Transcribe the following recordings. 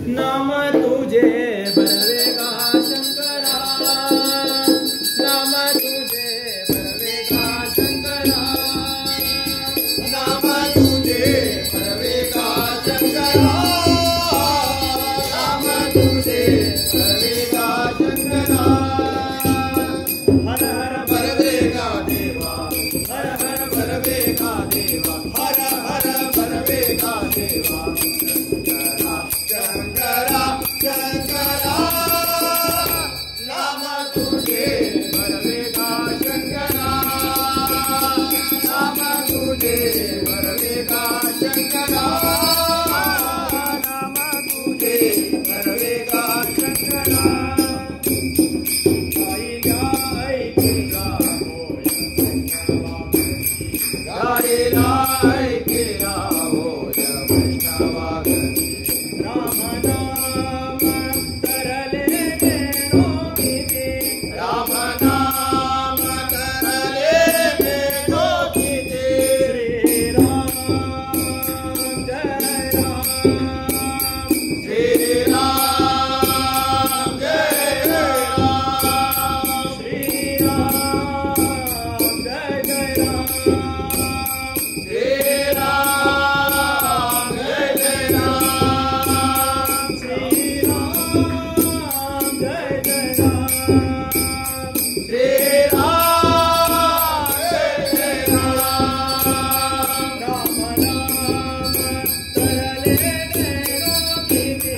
नाम तुझे बरवेगा शंकरा, नाम तुझे बरवेगा शंकरा, नाम तुझे बरवेगा शंकरा, नाम तुझे बरवेगा शंकरा। हर हर बरवेगा देवा, हर हर बरवेगा देवा, हर हर बरवेगा देवा। शंकरा शंकरा नाम तुझे बरवेगा शंकरा, नाम तुझे बरवेगा शंकरा, नाम तुझे बरवेगा शंकरा। गायला ऐकला होय वैष्णवागती, राम नाम तरले मेरो गीते, राम नाम तरले मेरो गीते। श्री राम जय राम, श्री राम जय राम, श्री राम जय जय राम, श्री राम जय जय राम, श्री राम जय जय राम, श्री राम जय जय राम। राम नाम तरले मेरो गीते,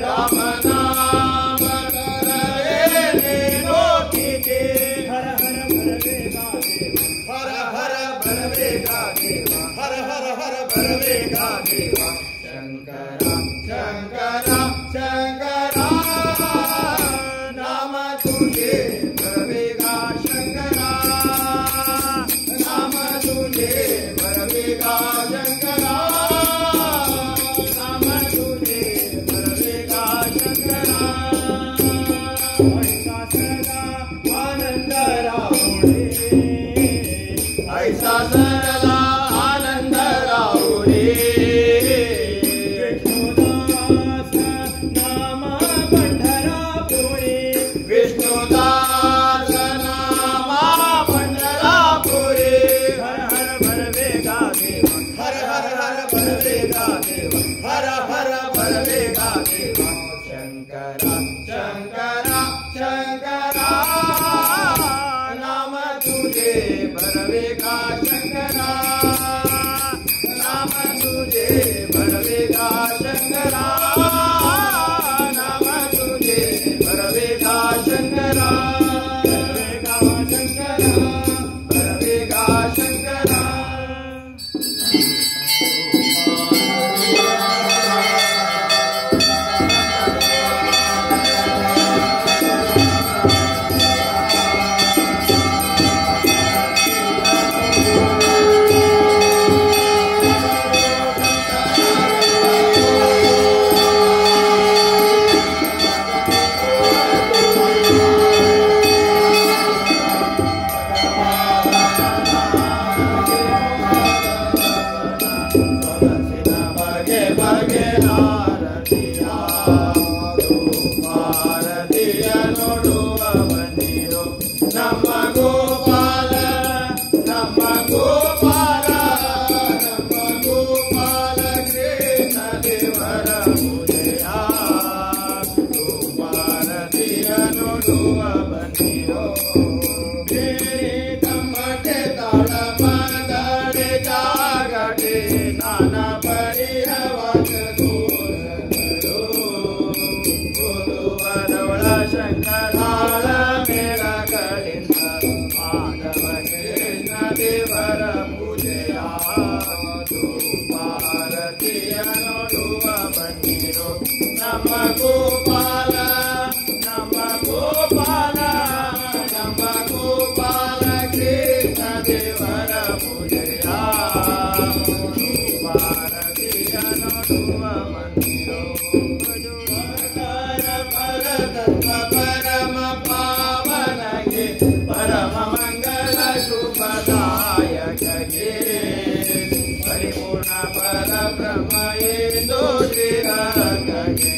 राम नाम तरले मेरो गीते, हर हर बरवेगा देवा, हर हर बरवेगा देवा, हर हर हर बरवेगा देवा। शंकरा शंकरा शंकरा नाम तुझे बरवेगा शंकरा, नाम तुझे बरवेगा शंकरा, नाम तुझे बरवेगा शंकरा। ऐसा सदा आनंद राहुळे, ऐसा सरला आनंद राहुळे, विष्णुदास नाम पंढरापुरी, विष्णुदास नामा पंढरापुरी। हर हर बरवेगा देवा, हर हर हर बरवेगा देवा, हर हर बरवेगा देवा। शंकरा शंकरा शंकरा नाम तुझे बरवेगा शंकरा, नाम तुझे बरवेगा शंकरा, नाम तुझे बरवेगा शंकरा, बरवेगा शंकरा, बरवेगा शंकरा। बगे बगे आरतिया आरतिया ನೋಡುವ ಬನ್ನಿರೋ ನಮ್ಮ ಗೋಪಾಲ, ನಮ್ಮ ಗೋಪಾಲ, ನಮ್ಮ ಗೋಪಾಲ ಕೃಷ್ಣ ದೇವರ ಪೂಜೆಯ ಗೋಪಾರತಿಯ ನೋಡುವ ಬನ್ನಿರೋ। ಬೇರೆ ತಮ್ಮಟೆ ತಾಳ ಮಾತಾಡೆ ಜಾಗಟೆ ನಾನಾ ಪರಿಹವಾದ ಗೋರಗಳು ಗೋಲುವರವಳ ಶಂಕರಾಳ ಮೇಳಗಳಿಂದ ಮಾಧವ ಕೃಷ್ಣ ದೇವರ ಪೂಜೆಯ ಗೋಪಾರತಿಯ ನೋಡುವ ಬನ್ನಿರೋ ನಮ್ಮ ಗೋಪಾಲ, ನಮ್ಮ ಗೋಪಾಲ, ನಮ್ಮ ಗೋಪಾಲ ಕೃಷ್ಣ ದೇವರ ಪೂಜೆಯ ಗೋಪಾರತಿಯ ನೋಡುವ ಬನ್ನಿರೋ। ಪರತತ್ವ ಪರಮ ಪಾವನಗೆ ಪರಮ ಮಂಗಳ ಶುಭದಾಯಕಗೆ ಪರಿಪೂರ್ಣ ಪರ ಬ್ರಹ್ಮ ಎಂದು ಶ್ರೀರಂಗಗೆ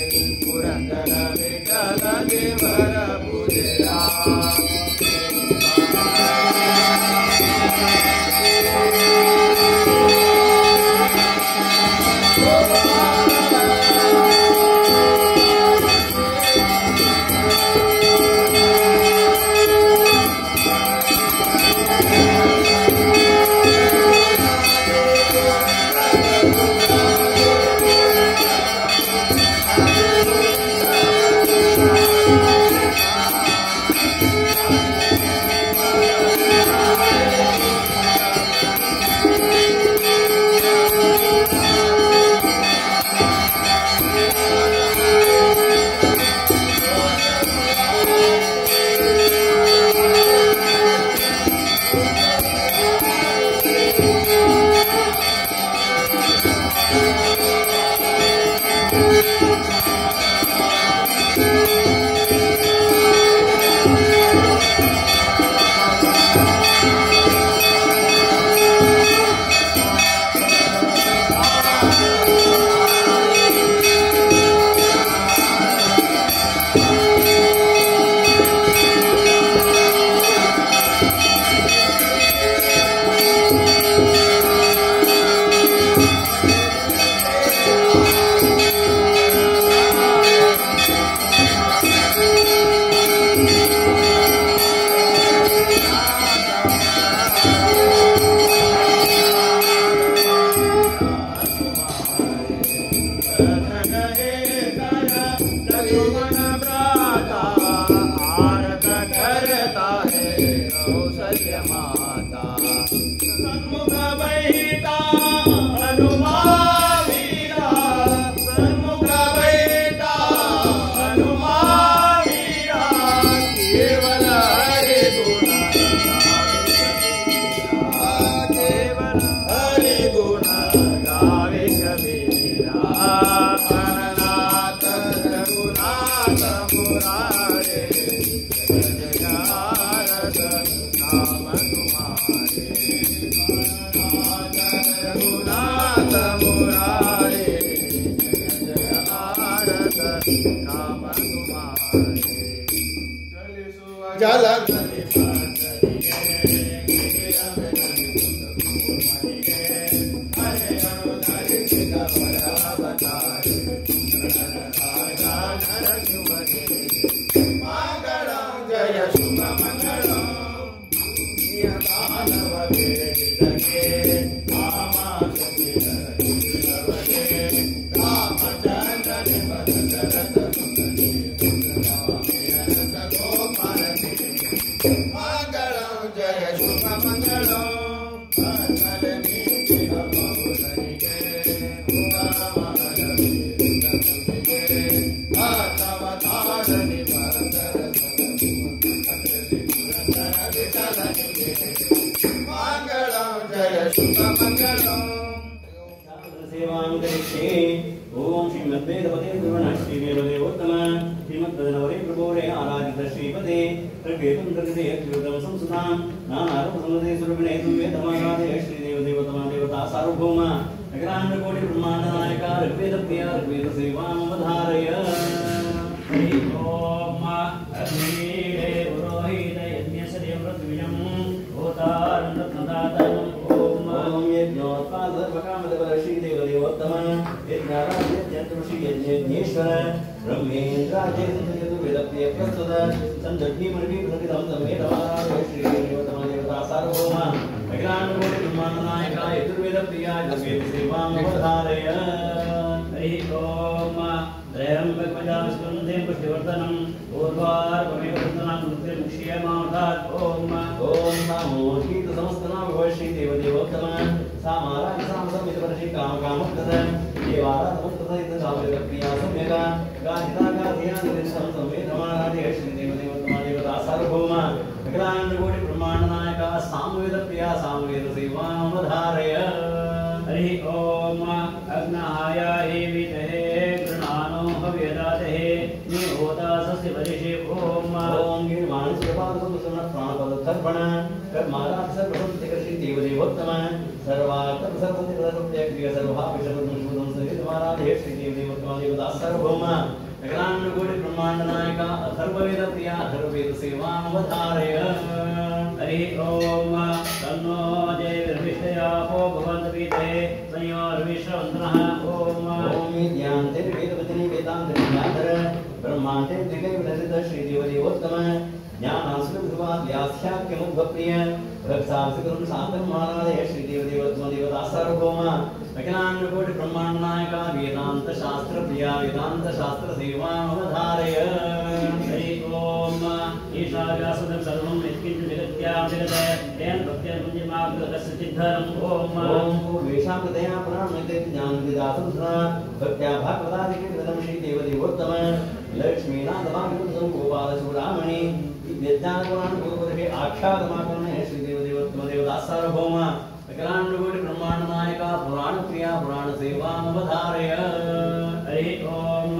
हरि ओम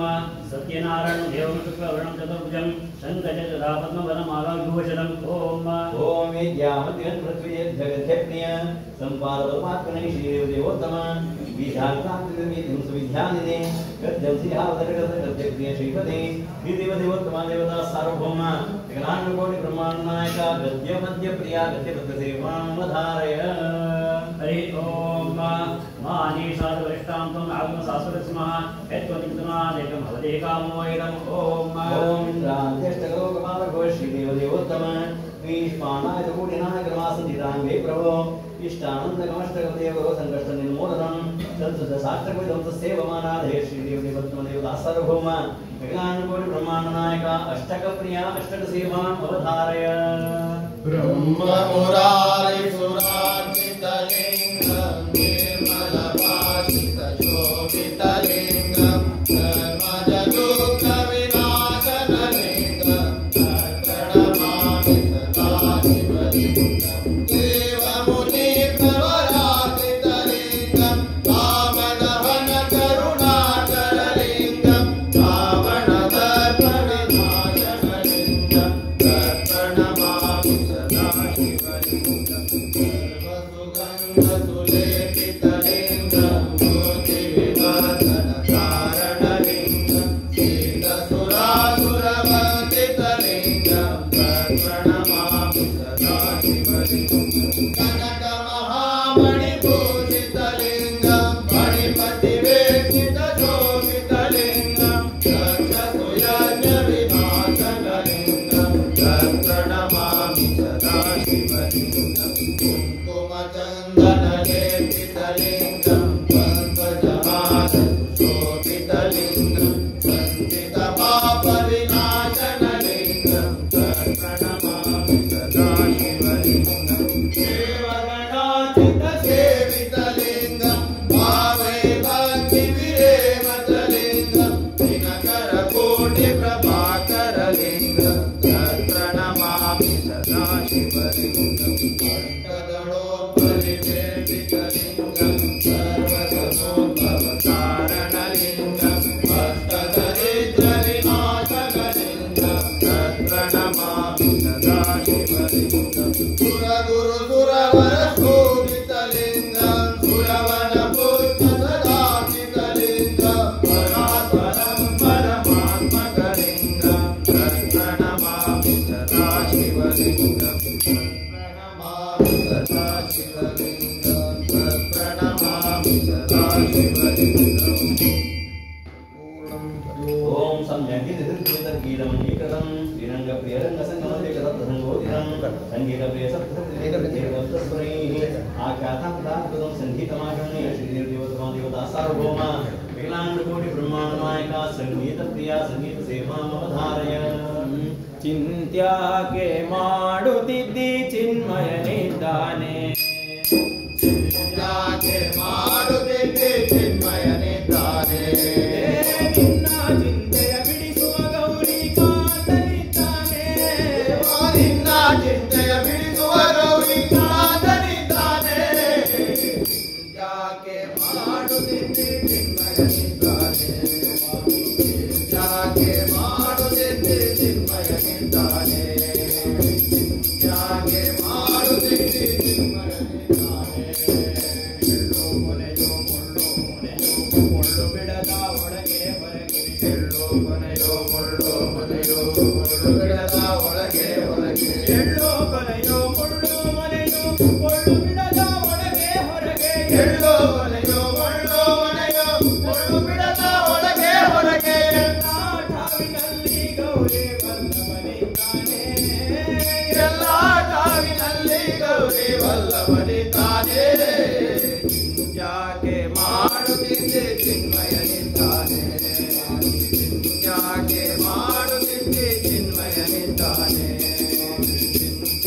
सत्यनारायण देवं शुक्लवर्णं चतुर्भुजं शङ्खचतुरा पद्मवनमालाभूषणम् ओम ओम विद्यामतिं पृथ्वी जगत्यप्रिय संपादपरमात्मने श्रीदेवोत्तम विद्याकान्तिं सुविद्यानिधे गद्यं सिंहावतरगद्यप्रिय श्रीपते श्रीदेवोत्तम देवता सार्वभौम जगन्नाथकोटि ब्रह्माण्डनायक गद्यमध्यप्रिया गद्यपत्रसेवामधारय हरि ओम मानीषादवरिष्ठां त्वम् आगमशास्त्रस्मः यत्त्वनिमित्तमादेकं भवते कामोऽयम् ओम ओम इंद्रान्त्यष्टलोकपालको श्रीदेवोत्तम विष्माणायतकोटिनायकमासन्दिताङ्गे प्रभो इष्टानन्दकमष्टकदेवो सङ्कष्टनिर्मूलनं तत्सुतशास्त्रविदं सेवमानाधे श्रीदेवोत्तम देवता सार्वभौम विज्ञानकोटि ब्रह्माण्डनायक अष्टकप्रिया अष्टकसेवाम् अवधारय ब्रह्ममुरारि सुरार्चितलिङ्गं निर्मलभाषितशोभितलिङ्गं धर्मजदुःखविनाशनलिङ्गं प्रणमामि सदा शिवलिङ्गं देवमुनिप्रवरार्चितलिङ्गं वामनवनकरुणाचललिङ्गं रावणदर्पविनाशनलिङ्गं प्रणमामि सदा शिवलिङ्गं सर्वसुगन्धसुलेपितलिङ्गं मूर्तिविवर्धनकारणलिङ्गं शीतसुरासुरवर्जितलिङ्गं प्रणमामि सदा शिवलिङ्गं कनकमहामणिभूषितलिङ्गं मणिपतिवेष्टितशोभितलिङ्गं दक्षसुयज्ञविनाशनलिङ्गं प्रणमामि सदा शिवलिङ्गं कुङ्कुमचन्दनलेपितलिङ्गं पङ्कजहासशोभितलिङ्गं सञ्चितपापविनाशनलिङ्गं प्रणमामि सदा शिवलिङ्गं देवगणाचितसेवितलिङ्गं भावे भक्तिविरेमतलिङ्गं दिनकरकोटिप्रभाकरलिङ्गं प्रणमामि सदा शिवलिङ्गं अष्टदलोपरिवेष्टितलिङ्गं सर्वसमोद्भवकारणलिङ्गं अष्टदरिद्रविनाशकलिङ्गं प्रणमामि सदा शिवलिङ्गं सुरगुरुसुरवरशोभितलिङ्गं सुरवनपुष्पसदाचितलिङ्गं परात्परं परमात्मकलिङ्गं प्रणमामि सदा शिवलिङ्गं प्रणमामि सदा शिवलिङ्गं प्रणमामि सदा शिवलिङ्गं ओम सम्यक् श्रीरङ्गप्रियरङ्गसङ्गमदेकदत्तसङ्गोदितं सङ्गीतप्रियसत्सङ्गीतप्रियवत्तस्वरैः आख्यातां सङ्गीतमागमने श्रीदेवोत्तम सार्वभौम विकलाङ्गकोटि ब्रह्माण्डनायक संगीतप्रिया संगीतसेवामवधारय ಚಿಂತ್ಯಾ ಕೆ ಮಾಡುತ್ತಿದ್ದಿ ಚಿನ್ಮಯನಿದ್ದಾನೆ ಯಾಕೆ ಮಾಡುತ್ತಿದ್ದೆ ಚಿನ್ಮಯನಿದ್ದಾನೆ ನಿನ್ನ ಚಿಂತೆಯ ಬಿಡಿಸುವ ಗೌರಿ ಕಾಂತನಿದ್ದಾನೆ ನಿನ್ನ ಚಿಂತೆಯ ಬಿಡಿಸುವ ಗೌರಿ ಕಾಂತನಿದ್ದಾನೆ ಯಾಕೆ ಮಾಡುತ್ತಿದ್ದೆ ಚಿನ್ಮಯನಿದ್ದಾನೆ ಯಾಕೆ ಮಾಡುತ್ತಿದ್ದೆ ಚಿನ್ಮಯನಿದ್ದಾನೆ ಯಾಕೆ ಮಾಡುತ್ತಿದ್ದೆ ಚಿನ್ಮಯನಿದ್ದಾನೆ ಎಳ್ಳು ಕೊನೆಯೋ ಮುಳ್ಳು ಮುಳ್ಳು ಬಿಡದ ಒಳಗೆ ಹೊರಗೆ ಎಳ್ಳು ಕೊನೆಯೋ ಮುಳ್ಳು ಮುಳ್ಳು ಬಿಡದ ಒಳಗೆ ಹೊರಗೆ ಎಳ್ಳು ಕೊನೆಯೋ ಮುಳ್ಳು ಮುಳ್ಳು ಬಿಡದ ಒಳಗೆ ಹೊರಗೆ ಎಳ್ಳು ಕೊನೆಯೋ ಮುಳ್ಳು ಮುಳ್ಳು ಬಿಡದ ಒಳಗೆ ಹೊರಗೆ ಠಾವಿನಲ್ಲಿ ಗೌರಿ ವಲ್ಲಭನಿದ್ದಾನೆ ಎಲ್ಲ ಠಾವಿನಲ್ಲಿ ಗೌರಿ ವಲ್ಲಭನಿದ್ದಾನೆ ಯಾಕೆ ಮಾಡುತ್ತಿದ್ದೆ ಚಿನ್ಮಯನಿದ್ದಾನೆ ಯಾಕೆ ಮಾಡುತ್ತಿದ್ದೆ ಚಿನ್ಮಯನಿದ್ದಾನೆ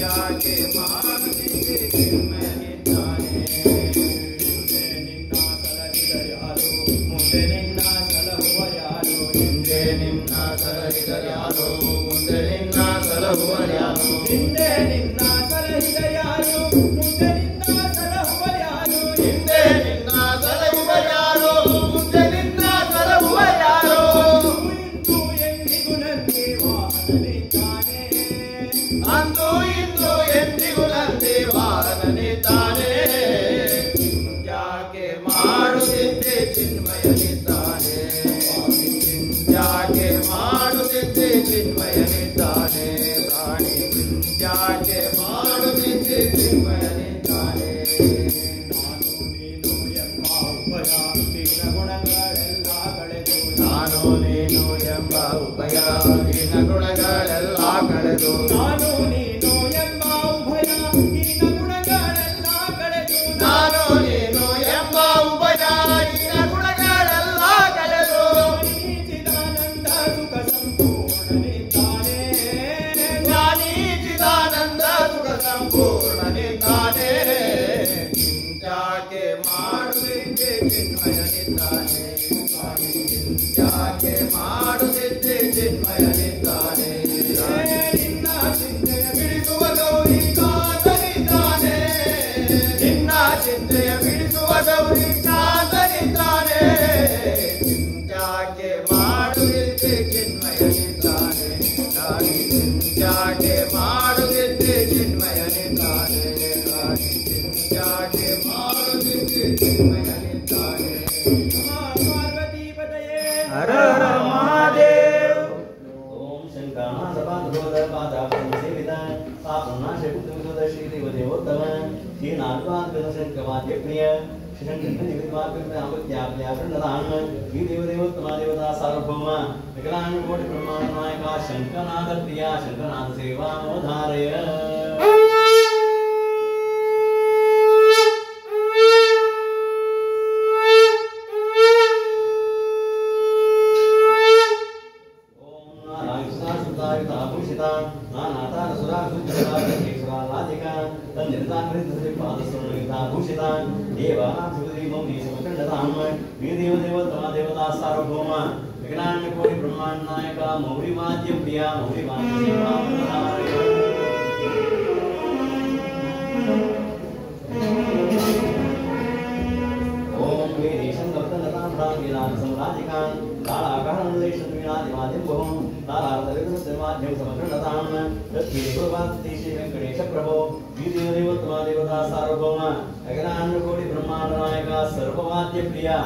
ಯಾಕೆ ಮಾಡುತ್ತಿದ್ದೆ ಚಿನ್ಮಯನಿದ್ದಾನೆ ಮುಂದೆ ನಿನ್ನ ಸಲಹಿದ ಯಾರು ಹಿಂದೆ ನಿನ್ನ ಸಲಹಿದ ಯಾರು ಮುಂದೆ ನಿನ್ನ ಸಲಹುವ ಯಾರು ಹಿಂದೆ ನಿನ್ನ ಸಲಹಿದ ಯಾರು ಮುಂದೆ ನಿನ್ನ ಸಲಹುವ ಯಾರು ಹಿಂದೆ ನಿನ್ನ ಸಲಹುವ ಯಾರು ಮುಂದೆ ನಿನ್ನ ಸಲಹುವ ಯಾರು ಯಾಕೆ ಮಾಡುತ್ತಿದ್ದೆ ಚಿನ್ಮಯನಿದ್ದಾನೆ ಪ್ರಾಣಿ ಯಾಕೆ ಮಾಡುತ್ತಿದ್ದೆ ಚಿನ್ಮಯನಿದ್ದಾನೆ ನಾನು ನೀನು ಎಂಬ ಉಭಯ ಹೀನ ಗುಣಗಳೆಲ್ಲ ಕಳೆದು ನಾನು ನೀನು ಎಂಬ ಉಭಯ ಹೀನ ಗುಣಗಳೆಲ್ಲ ಕಳೆದು ನಾನು ನೀನು ಎಂಬ ಉಭಯ ಹೀನ ಗುಣಗಳೆಲ್ಲ ಕಳೆದು ಚಿದಾನಂದ ಸುಖ ಸಂಪೂರ್ಣನಿದ್ದಾನೆ ಜ್ಞಾನಿ ಚಿದಾನಂದ ಸುಖ ಸಂಪೂರ್ಣನಿದ್ದಾನೆ ಯಾಕೆ ಮಾಡುತ್ತಿದ್ದೆ ಚಿನ್ಮಯನಿದ್ದಾನೆ ಯಾಕೆ ಮಾಡುತ್ತಿದ್ದೆ ಚಿನ್ಮಯನಿದ್ದಾನೆ ನಿನ್ನ ಚಿಂತೆಯ ಬಿಡಿಸುವ ಗೌರಿ ಕಾತನಿದ್ದಾನೆ ನಿನ್ನ ಚಿಂತೆಯ ಬಿಡಿಸುವ ಗೌರಿ ಕಾತನಿದ್ದಾನೆ ಯಾಕೆ ಮಾಡುತ್ತಿದ್ದೆ ಚಿನ್ಮಯನಿದ್ದಾನೆ ಯಾಕೆ ಮಾಡುತ್ತಿದ್ದೆ ಚಿನ್ಮಯನಿದ್ದಾನೆ ಯಾಕೆ ಮಾಡುತ್ತಿದ್ದೆ ಚಿನ್ಮಯನಿದ್ದಾನೆ ಪಾರ್ವತಿ ಪದಯೇ ಹರ ಹರ ಮಹಾದೇವ್ ओम शंकराना सपादोद पादापं सेवितां पापना शकुतुद श्री देवदेवोत्तम श्री नागवाद गणशंकरवाद्य प्रिय श्री शंकर निमित्तवाद अमृत्याप्याप्रणदान श्री देवदेवोत्तम देवता सार्वभौम विकलांग कोटि ब्रह्मांड नायका शंकरनाथ प्रिया शंकरनाथ सेवा धारय देवता सार्वभौम विकलांग कोटि ब्रह्मांड नायका मौरिवाद्य प्रिया मौरिवाद्य सेवा ओम वेदेशं गवतनतां प्रागिनां सम्राजिकां कालाकारणलेशं वीणादिवादिं बहुं तारार्धविदुर्वाद्यं समग्रनतां तत्कीर्तिवादिशे वेंकटेश प्रभो विदेवदेवोत्तम देवता सार्वभौम अखिलांड कोटि ब्रह्मांड नायका सर्ववाद्य प्रिया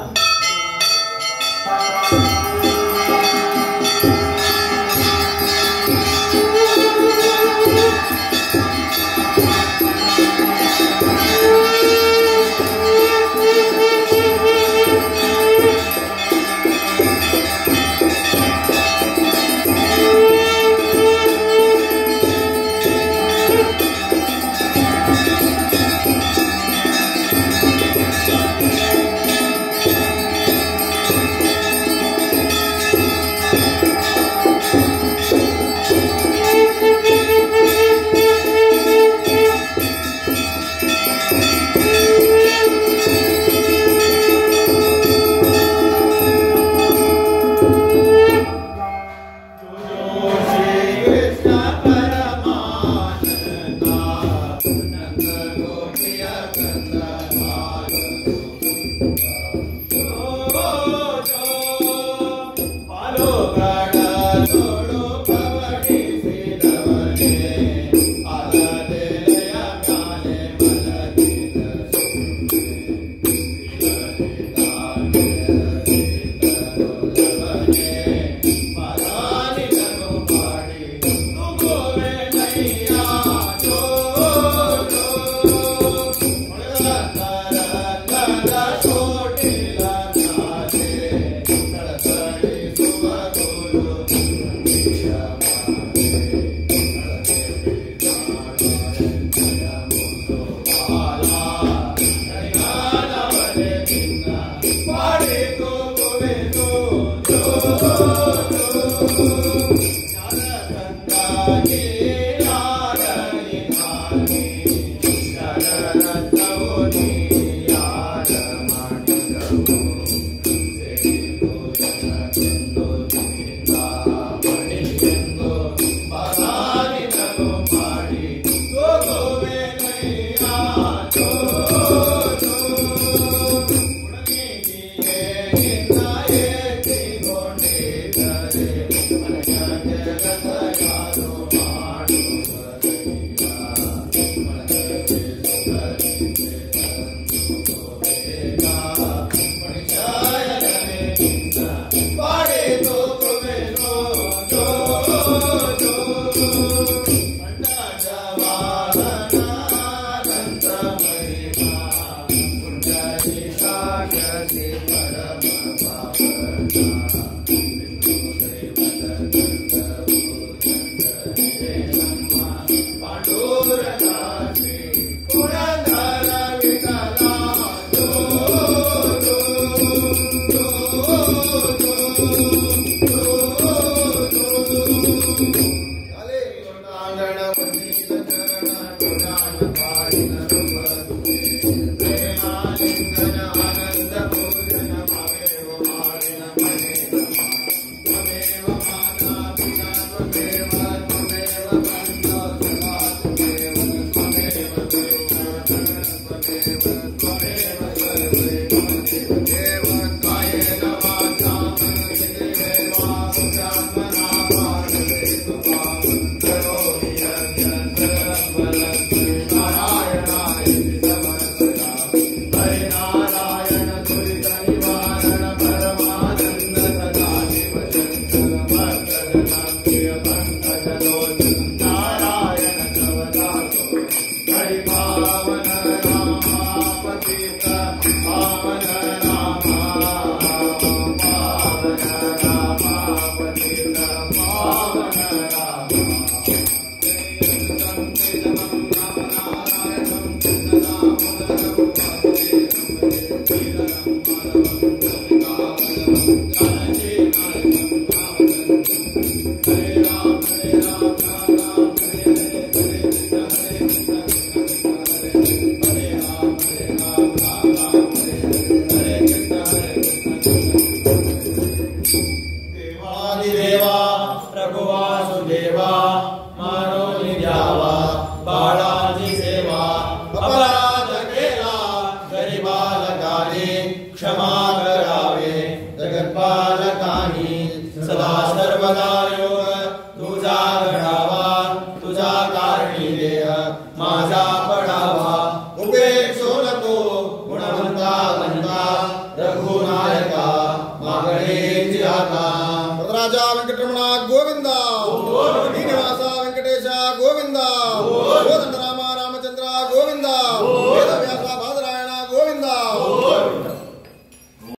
जगत्पालकानी सदा सर्वदा योग तुझा घडावा तुझा कारणी देह माझा पडावा उपेक्षो नको गुणवंता वंता रघुनायका मागणे आता राजा वेंकटरमण गोविंदा